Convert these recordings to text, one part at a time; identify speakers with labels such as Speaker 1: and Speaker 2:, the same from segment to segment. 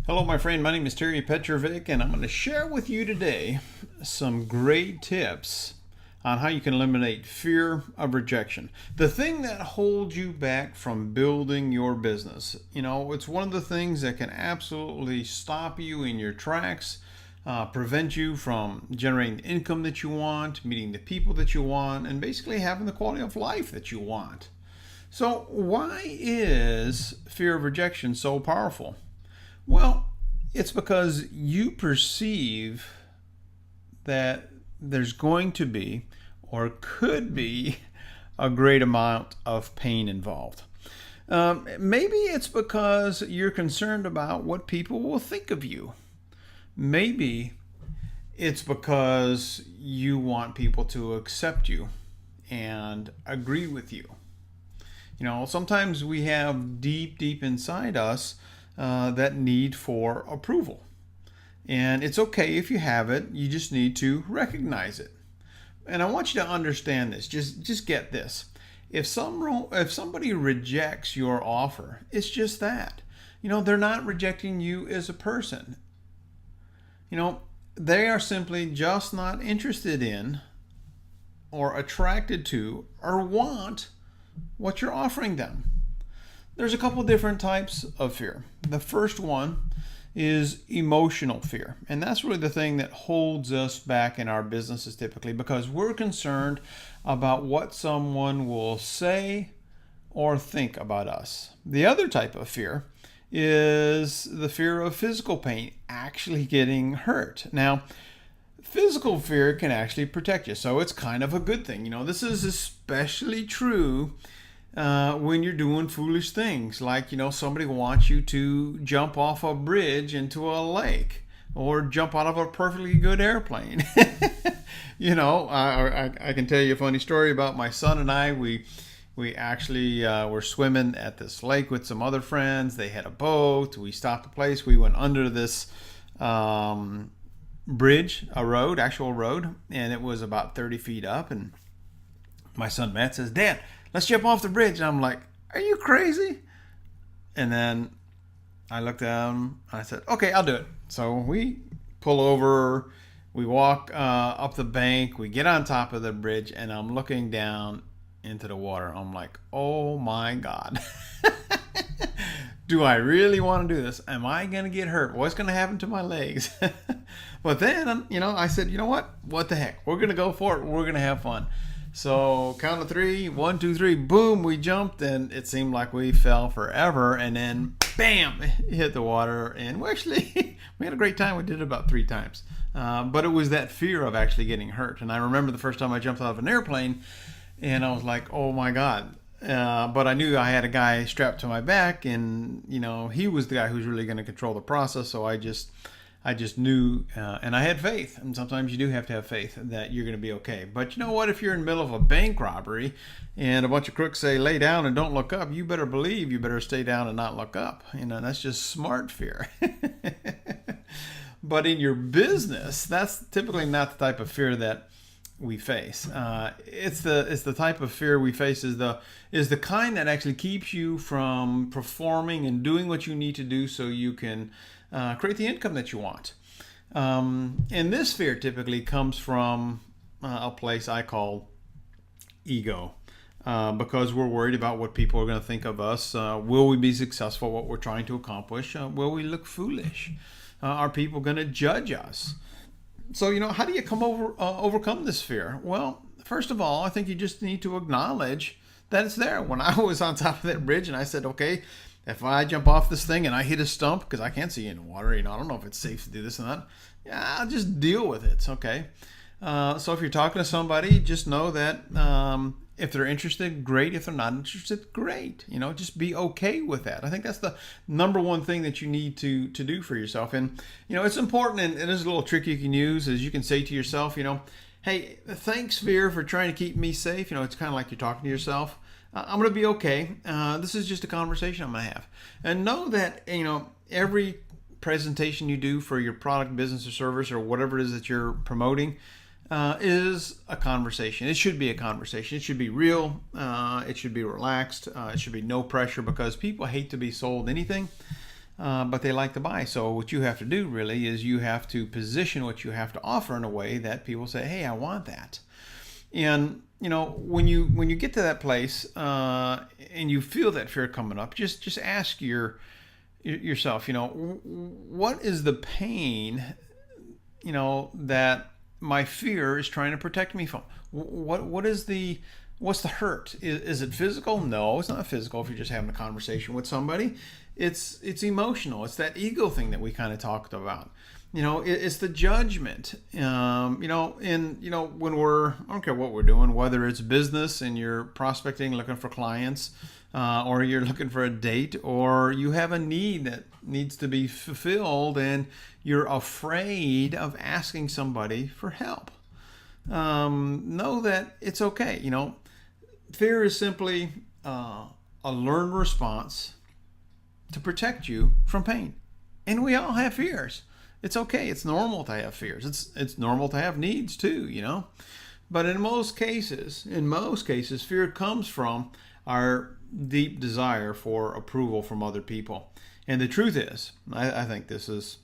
Speaker 1: Hello, my friend. My name is Terry Petrovic, and I'm going to share with you today some great tips on how you can eliminate fear of rejection. The thing that holds you back from building your business. It's one of the things that can absolutely stop you in your tracks, prevent you from generating the income that you want, meeting the people that you want, and basically having the quality of life that you want. So, why is fear of rejection so powerful? Well, it's because you perceive that there's going to be or could be a great amount of pain involved. Maybe it's because you're concerned about what people will think of you. Maybe it's because you want people to accept you and agree with you. Sometimes we have deep inside us that need for approval. And it's okay if you have it, you just need to recognize it. And I want you to understand this. Just get this. If somebody rejects your offer, it's just that. They're not rejecting you as a person. They are simply just not interested in or attracted to or want what you're offering them. There's a couple different types of fear. The first one is emotional fear. And that's really the thing that holds us back in our businesses typically because we're concerned about what someone will say or think about us. The other type of fear is the fear of physical pain, actually getting hurt. Now, physical fear can actually protect you, so it's kind of a good thing. This is especially true when you're doing foolish things like somebody wants you to jump off a bridge into a lake or jump out of a perfectly good airplane. I can tell you a funny story about my son and I. We actually were swimming at this lake with some other friends. They had a boat. We stopped the place. We went under this bridge, actual road, and it was about 30 feet up. And my son Matt says, "Dad, let's jump off the bridge." And I'm like, "Are you crazy?" And then I looked at him and I said, "Okay, I'll do it." So we pull over, we walk up the bank, we get on top of the bridge, and I'm looking down into the water. I'm like, "Oh my God." Do I really want to do this? Am I going to get hurt? What's going to happen to my legs? But then, I said, you know what? What the heck? We're going to go for it. We're going to have fun. So count of three, 1, 2, 3, boom, we jumped, and it seemed like we fell forever, and then bam, hit the water, and we had a great time. We did it about 3 times. But it was that fear of actually getting hurt. And I remember the first time I jumped out of an airplane, and I was like, oh my God. But I knew I had a guy strapped to my back, and he was the guy who's really going to control the process. So I just knew, and I had faith. And sometimes you do have to have faith that you're going to be okay. But you know what? If you're in the middle of a bank robbery and a bunch of crooks say, "Lay down and don't look up," you better believe you better stay down and not look up. That's just smart fear. But in your business, that's typically not the type of fear that we face. It's the type of fear we face is the kind that actually keeps you from performing and doing what you need to do so you can create the income that you want. And this fear typically comes from a place I call ego. Because we're worried about what people are going to think of us. Will we be successful at what we're trying to accomplish? Will we look foolish? Are people going to judge us? So, how do you overcome this fear? Well, first of all, I think you just need to acknowledge that it's there. When I was on top of that bridge and I said, okay, if I jump off this thing and I hit a stump, because I can't see in the water, I don't know if it's safe to do this or not. Yeah, I'll just deal with it. Okay. So if you're talking to somebody, just know that if they're interested, great. If they're not interested, great. Just be okay with that. I think that's the number one thing that you need to do for yourself. And, it's important, and there's a little trick you can use is you can say to yourself, hey, thanks, fear, for trying to keep me safe. It's kind of like you're talking to yourself. I'm going to be okay. This is just a conversation I'm going to have. And know that, every presentation you do for your product, business, or service, or whatever it is that you're promoting, is a conversation. It should be a conversation. It should be real. It should be relaxed. It should be no pressure because people hate to be sold anything. but they like to buy. So what you have to do really is you have to position what you have to offer in a way that people say, hey, I want that. And when you get to that place and you feel that fear coming up, just ask yourself, what is the pain, that my fear is trying to protect me from? What's the hurt? Is it physical? No, it's not physical. If you're just having a conversation with somebody, it's emotional. It's that ego thing that we kind of talked about. It's the judgment. When I don't care what we're doing, whether it's business and you're prospecting, looking for clients, or you're looking for a date, or you have a need that needs to be fulfilled and you're afraid of asking somebody for help. Know that it's okay. Fear is simply a learned response to protect you from pain. And we all have fears. It's okay. It's normal to have fears. It's normal to have needs too, But in most cases, fear comes from our deep desire for approval from other people. And the truth is, I think this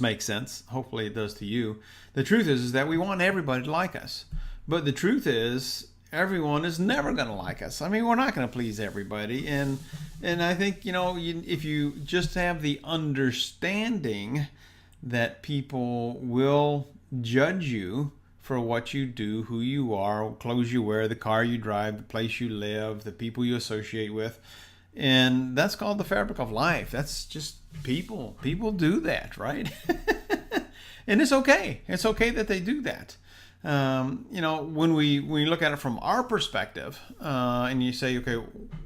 Speaker 1: makes sense. Hopefully it does to you. The truth is that we want everybody to like us. But the truth is, everyone is never going to like us. I mean, we're not going to please everybody. And I think, if you just have the understanding that people will judge you for what you do, who you are, clothes you wear, the car you drive, the place you live, the people you associate with. And that's called the fabric of life. That's just people. People do that, right? And it's okay. It's okay that they do that. When we look at it from our perspective, and you say, okay,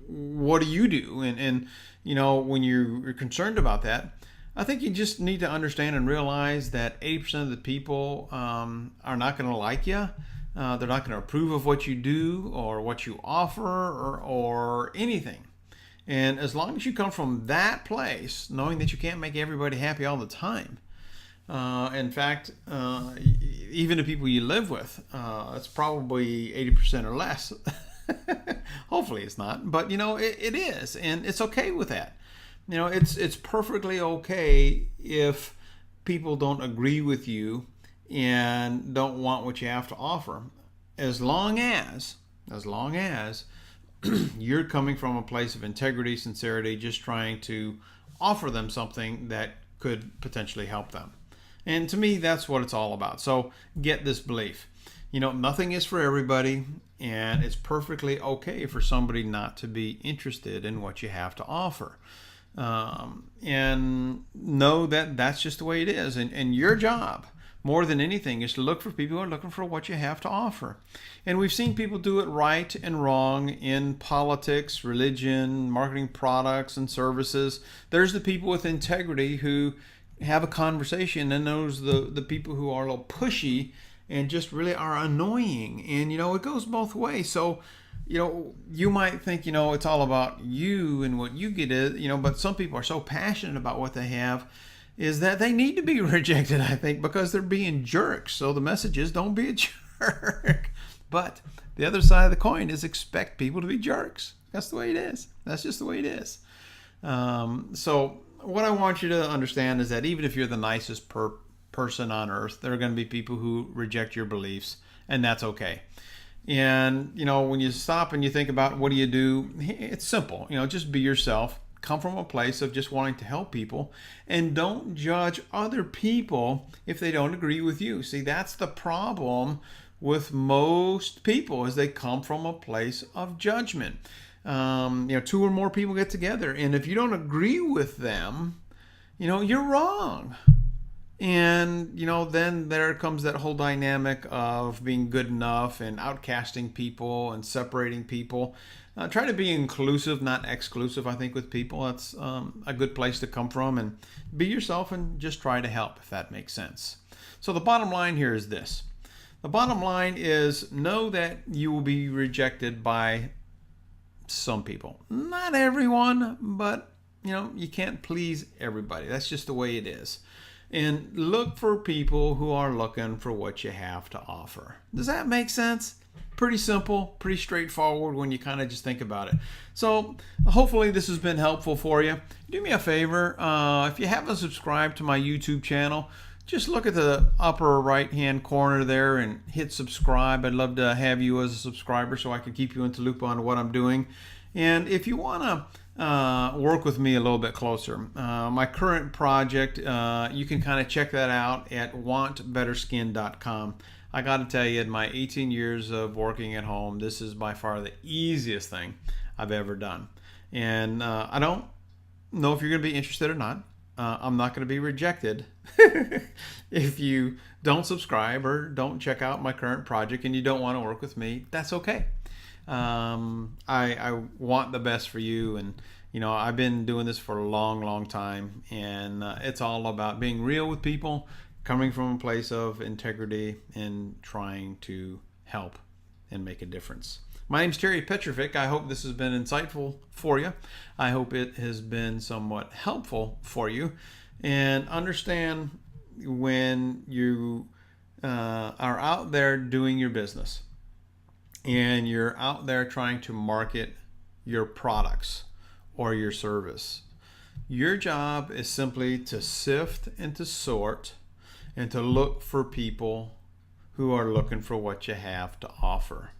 Speaker 1: what do you do? And when you're concerned about that, I think you just need to understand and realize that 80% of the people are not going to like you. They're not going to approve of what you do or what you offer or anything. And as long as you come from that place, knowing that you can't make everybody happy all the time, in fact, even the people you live with, it's probably 80% or less. Hopefully it's not, but it is, and it's okay with that. It's perfectly okay if people don't agree with you and don't want what you have to offer, as long as you're coming from a place of integrity, sincerity, just trying to offer them something that could potentially help them. And to me, that's what it's all about. So get this belief. Nothing is for everybody, and it's perfectly okay for somebody not to be interested in what you have to offer. And know that that's just the way it is. And your job, more than anything, is to look for people who are looking for what you have to offer. And we've seen people do it right and wrong in politics, religion, marketing products and services. There's the people with integrity who have a conversation, and those the people who are a little pushy and just really are annoying. And it goes both ways. So you might think it's all about you and what you get, but some people are so passionate about what they have is that they need to be rejected, I think, because they're being jerks. So the message is, don't be a jerk. But the other side of the coin is, expect people to be jerks. That's the way it is. That's just the way it is. So what I want you to understand is that even if you're the nicest person on earth, there are going to be people who reject your beliefs, and that's okay. And, when you stop and you think about what do you do, it's simple. Just be yourself. Come from a place of just wanting to help people, and don't judge other people if they don't agree with you. See, that's the problem with most people, is they come from a place of judgment. Two or more people get together, and if you don't agree with them, you're wrong. And, then there comes that whole dynamic of being good enough and outcasting people and separating people. Try to be inclusive, not exclusive, I think, with people. That's a good place to come from. And be yourself and just try to help, if that makes sense. So the bottom line here is this. The bottom line is, know that you will be rejected by some people. Not everyone, but, you can't please everybody. That's just the way it is. And look for people who are looking for what you have to offer. Does that make sense? Pretty simple, pretty straightforward when you kind of just think about it. So hopefully this has been helpful for you. Do me a favor, if you haven't subscribed to my YouTube channel, just look at the upper right hand corner there and hit subscribe. I'd love to have you as a subscriber so I can keep you into loop on what I'm doing. And if you want to work with me a little bit closer, my current project, you can kind of check that out at wantbetterskin.com. I got to tell you, in my 18 years of working at home, this is by far the easiest thing I've ever done. And I don't know if you're going to be interested or not. I'm not going to be rejected if you don't subscribe or don't check out my current project and you don't want to work with me. That's okay. I want the best for you, and I've been doing this for a long time, and it's all about being real with people, coming from a place of integrity and trying to help and make a difference. My name's Terry Petrovic. I hope this has been insightful for you. I hope it has been somewhat helpful for you. And understand, when you are out there doing your business and you're out there trying to market your products or your service, your job is simply to sift and to sort and to look for people who are looking for what you have to offer.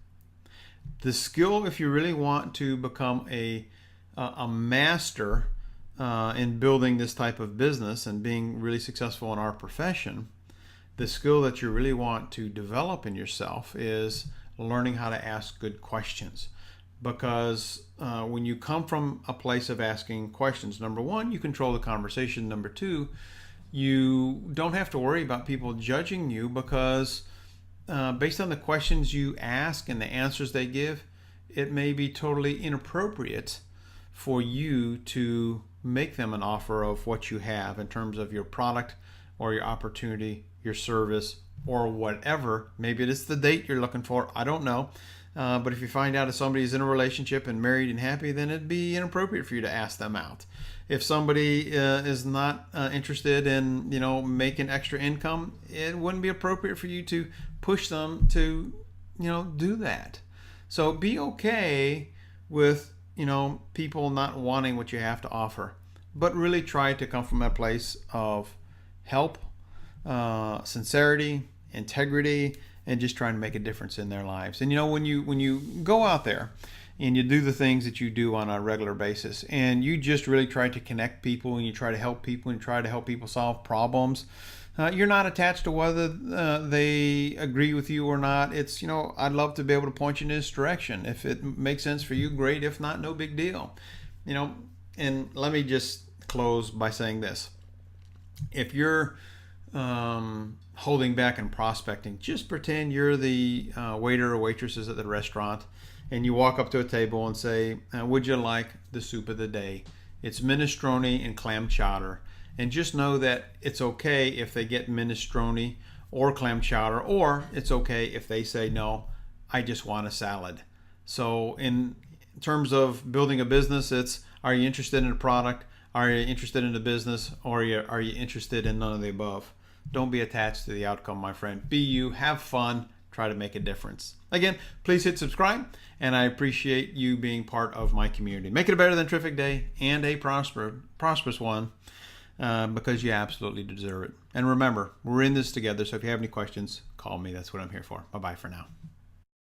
Speaker 1: The skill, if you really want to become a master in building this type of business and being really successful in our profession, the skill that you really want to develop in yourself is learning how to ask good questions. Because when you come from a place of asking questions, number one, you control the conversation. Number two, you don't have to worry about people judging you, because based on the questions you ask and the answers they give, it may be totally inappropriate for you to make them an offer of what you have in terms of your product or your opportunity, your service, or whatever. Maybe it's the date you're looking for. I don't know. But if you find out if somebody's in a relationship and married and happy, then it'd be inappropriate for you to ask them out. If somebody is not interested in, making extra income, it wouldn't be appropriate for you to push them to, do that. So be okay with, people not wanting what you have to offer, but really try to come from a place of help, sincerity, integrity, and just trying to make a difference in their lives. And when you go out there and you do the things that you do on a regular basis, and you just really try to connect people, and you try to help people, and try to help people solve problems, you're not attached to whether they agree with you or not. It's, I'd love to be able to point you in this direction. If it makes sense for you, great. If not, no big deal. And let me just close by saying this. If you're holding back and prospecting, just pretend you're the waiter or waitresses at the restaurant, and you walk up to a table and say, would you like the soup of the day? It's minestrone and clam chowder. And just know that it's okay if they get minestrone or clam chowder, or it's okay if they say, no, I just want a salad. So in terms of building a business, it's, are you interested in a product? Are you interested in a business? Or are you interested in none of the above? Don't be attached to the outcome, my friend. Be you, have fun, try to make a difference. Again, please hit subscribe, and I appreciate you being part of my community. Make it a better than terrific day and a prosperous one, because you absolutely deserve it. And remember, we're in this together, so if you have any questions, call me. That's what I'm here for. Bye-bye for now.